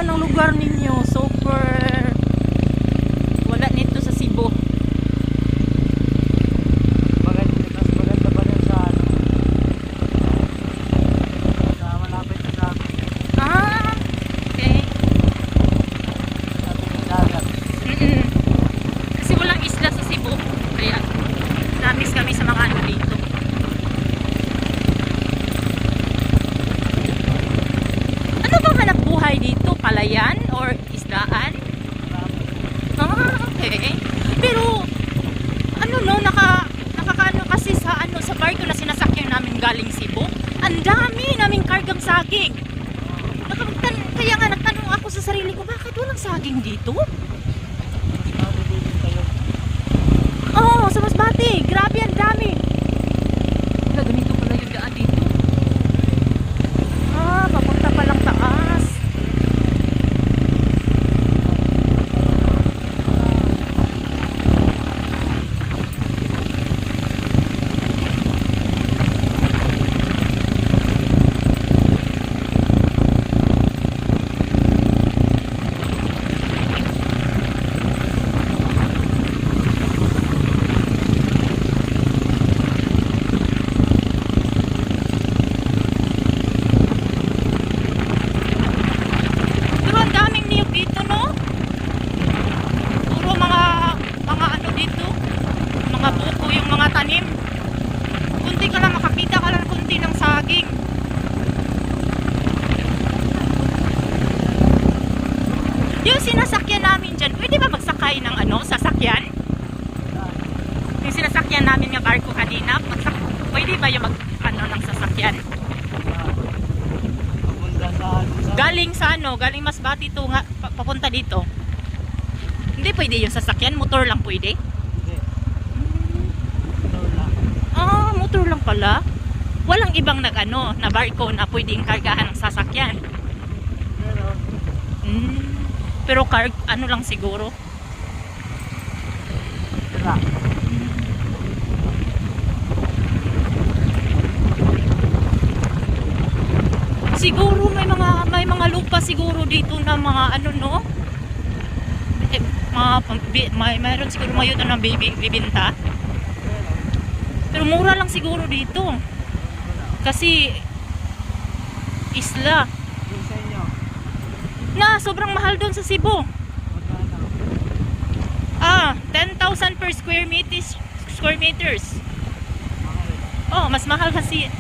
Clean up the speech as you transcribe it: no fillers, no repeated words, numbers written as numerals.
naman ang lugar ninyo. Super wala nito sa Cebu. Maganda pa rin sa ano. Sa malapit na sabi. Okay. Sa ating dagat. Kasi walang isla sa Cebu. Kaya namis kami sa mga ano dito. Ano ba hanap buhay dito? Palayan or isdaan? Okay. Pero ano no, nakakaano kasi sa ano sa barko na sinasakyan namin galing Cebu. Ang dami naming kargang saging. Kaya nga nagtanong ako sa sarili ko, bakit walang saging dito? Oo, sa Masbate. Grabe, ang dami. Wala, ganito pala yung daan dito. Papunta palang taas. Pero ang daming niyog dito, no? Puro mga ano dito, mga buko yung mga tanim. Kunti ka lang makakita ka lang kunti ng saging. Yung sinasakyan namin dyan, pwede ba magsakay ng ano, sasakyan? Yung sinasakyan namin ng barko kanina, pwede ba yung ano ng sasakyan? Papunta sa ano. Galing sa ano, galing Masbate to nga, papunta dito. Hindi pwede yung sasakyan, motor lang pwede. Hindi. Motor lang. Motor lang pala. Walang ibang nag-ano, na barko na pwedeng kargahan ng sasakyan. Pero, Pero ano lang siguro. sila. Siguro may mga lupa siguro dito na mga ano no. Mayroon siguro mayroon ng bibinta. Pero mura lang siguro dito. Kasi isla. Yung sa inyo. Na sobrang mahal doon sa Cebu. Magkano? 10,000 per square meters. Mahal. Oh, mas mahal kasi